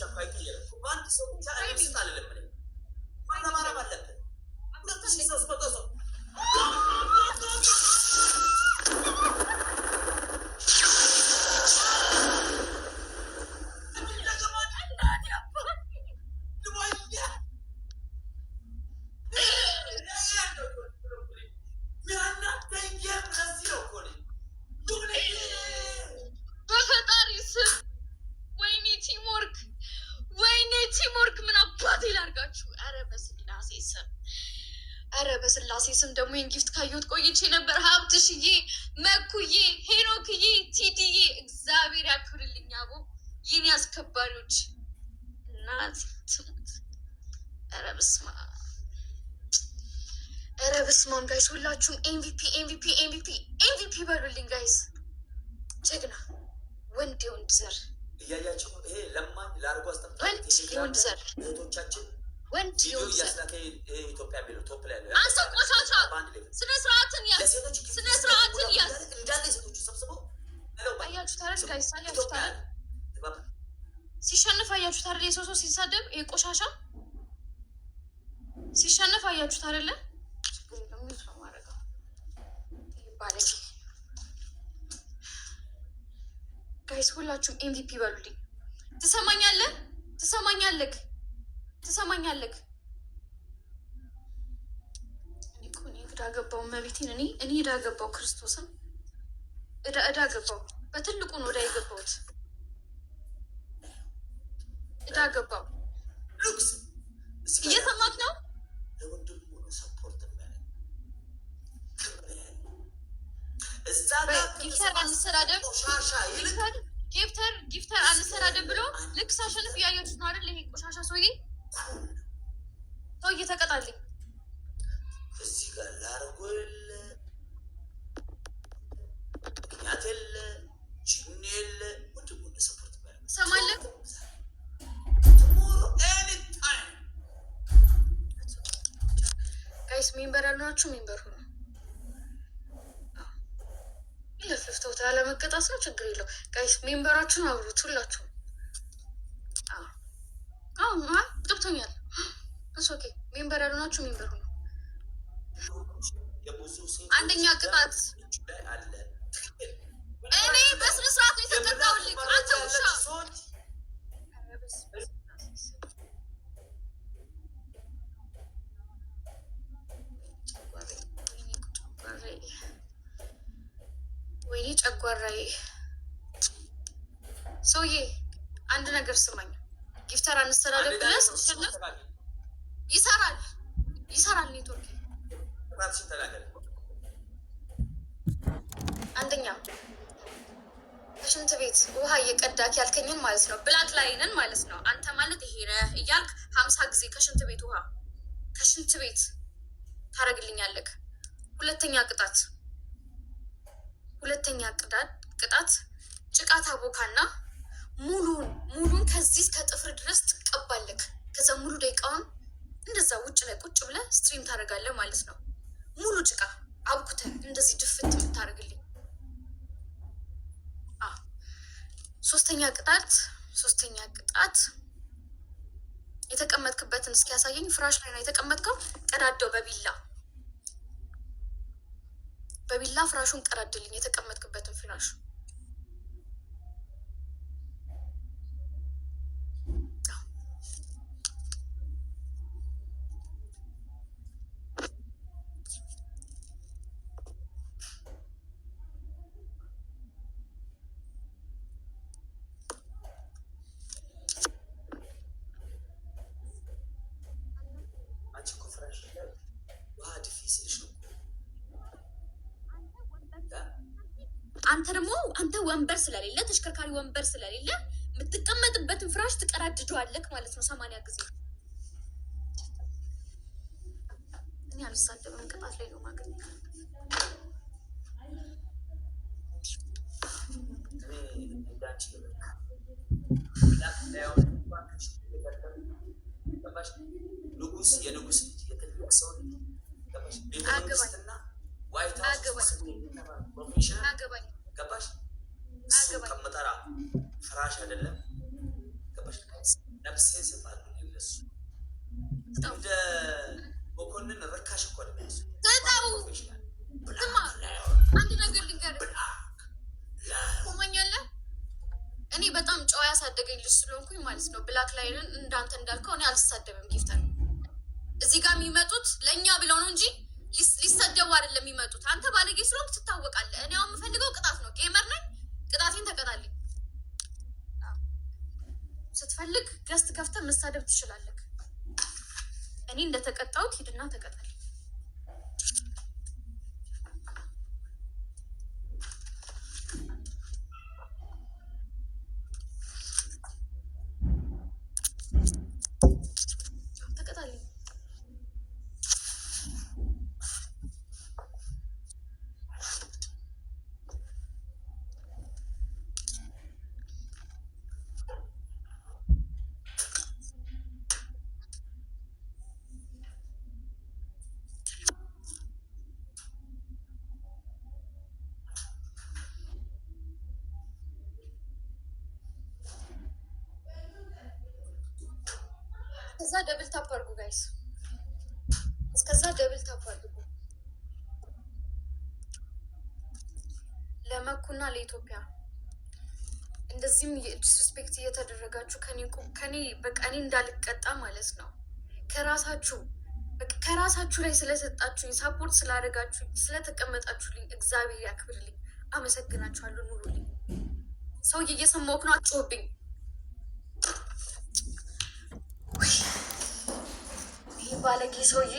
ብቻ እኮ አይቀየርም። በአንድ ሰው ብቻ አይመስል አለለም ማረማረም አለብን። 2300 ሰው በስላሴ ስም ደግሞ የጊፍት ካየሁት ቆይቼ ነበር። ሀብትሽዬ፣ መኩዬ፣ ሄኖክዬ፣ ቲዲዬ እግዚአብሔር ያክብርልኝ። አቦ ይህን አስከባሪዎች እናት ትሙት። ኧረ በስመ አብ፣ ኧረ በስመ አብ ጋይስ፣ ሁላችሁም ኤምቪፒ ኤምቪፒ ኤምቪፒ ኤምቪፒ በሉልኝ ጋይስ። ጀግና ወንድ የወንድ ዘር እያያቸው ይሄ ለማኝ ለአርጎ አስጠምጣ ወንድ የወንድ ዘር እህቶቻችን ወንድ የወንድ ዘር ኢትዮጵያ ቢሉ ቶፕ ላይ ያለው አንተ ቆሻሻ ስነ ስርዓትን ያዝ፣ ስነ ስርዓትን ያዝ። እንዳለ ሴቶቹ ሰብስበው አያችሁት አይደል ጋይስ? አያችሁት አይደል? ሲሸነፍ አያችሁት አይደል? የሰው ሲሳደብ ይሄ ቆሻሻ ሲሸነፍ አያችሁት አይደል? ጋይስ ሁላችሁም ኤምቪፒ በሉልኝ። ትሰማኛለህ? ትሰማኛለህ? ትሰማኛለህ? እኔ እዳ ገባው መቤቴን እኔ እዳ ገባው ክርስቶስን እዳ ገባው። በትልቁ ነው እዳ የገባሁት። እዳ ገባው። እየሰማት ነው። ጊፍተር አንሰዳደብ ጊፍተር አንሰዳደብ ብሎ ልክ ሳሸንፍ እያየሁት ነው አይደል? ይሄ ቆሻሻ ሰውዬ ተቀጣልኝ። እዚህ ጋር ላርጎ የለ ምክንያት የለ ጅን የለ ወንድሙ ሰፖርት ሰማለህ? ጋይስ ሜምበር ያልሆናችሁ ሜምበር ሁኑ። ለፍፍተው ላለመቀጣት ነው፣ ችግር የለው ጋይስ። ሜምበራችሁን አብሩት ሁላችሁም። ገብቶኛል። ኦኬ ሜምበር ያልሆናችሁ ሜምበር ሁኑ። አንደኛ ቅጣት እኔ በስነ ስርዓት ነው የተቀጣሁልኝ። አንተ ውሻ ወይኔ ጨጓራዬ። ሰውዬ አንድ ነገር ስማኝ። ጊፍተር አንስተዳደብ ብለህ ስትሸነፍ ይሰራል ኔትወርክ። አንደኛ ከሽንት ቤት ውሃ እየቀዳክ ያልከኝን ማለት ነው፣ ብላክ ላይንን ማለት ነው። አንተ ማለት ይሄ ነህ እያልክ 50 ጊዜ ከሽንት ቤት ውሃ ከሽንት ቤት ታደርግልኛለህ። ሁለተኛ ቅጣት ጭቃ ታቦካና ሙሉን ከዚህ እስከ ጥፍር ድረስ ትቀባለህ። ከዛ ሙሉ ደቂቃውን እንደዛ ውጭ ላይ ቁጭ ብለህ ስትሪም ታደርጋለህ ማለት ነው። ሙሉ ጭቃ አብኩተህ እንደዚህ ድፍት የምታደርግልኝ። ሶስተኛ ቅጣት የተቀመጥክበትን እስኪያሳየኝ። ፍራሽ ላይ ነው የተቀመጥከው። ቀዳደው በቢላ ፍራሹን ቀዳድልኝ፣ የተቀመጥክበትን ፍራሽ። አንተ ወንበር ስለሌለ ተሽከርካሪ ወንበር ስለሌለ የምትቀመጥበትን ፍራሽ ትቀራድደዋለህ ማለት ነው 80 ጊዜ። እኔ አልሳደብም፣ ቅጣት ላይ ነው ማገኘት። ንጉስ የንጉስ ልጅ የትልቅ ሰው ቤተመንግስትና ዋይት ሀውስ አገባኝ ገባሽ? እሱ ከምጠራ ፍራሽ አይደለም ገባሽ? እኔ በጣም ጨዋ ያሳደገኝ ልጅ ስለሆንኩኝ ማለት ነው። ብላክ ላይንን እንዳንተ እንዳልከው እኔ አልሳደብም። ጊፍተር እዚህ ጋር የሚመጡት ለእኛ ብለው ነው እንጂ ሊሰደቡ አይደለም የሚመጡት። አንተ ባለጌ ስለሆንክ ትታወቃለህ። እኔ አሁን የምፈልገው ቅጣት ነው። ጌመር ነኝ። ቅጣቴን ተቀጣልኝ። ስትፈልግ ገስት ከፍተህ መሳደብ ትችላለህ። እኔ እንደተቀጣሁት ሂድና ተቀጣል። እስከዛ ደብል ታፕ አድርጉ ጋይስ። እስከዛ ደብል ታፕ አድርጉ ለመኩና ለኢትዮጵያ። እንደዚህም ዲስሪስፔክት እየተደረጋችሁ ከኔ በቃ እኔ እንዳልቀጣ ማለት ነው። ከራሳችሁ ላይ ስለሰጣችሁኝ፣ ሳፖርት ስላደረጋችሁኝ፣ ስለተቀመጣችሁልኝ እግዚአብሔር ያክብርልኝ። አመሰግናችኋለሁ። ኑሩልኝ። ሰውዬ እየሰማሁህ ነው። አትጮህብኝ። ይህ ባለጌ ሰውዬ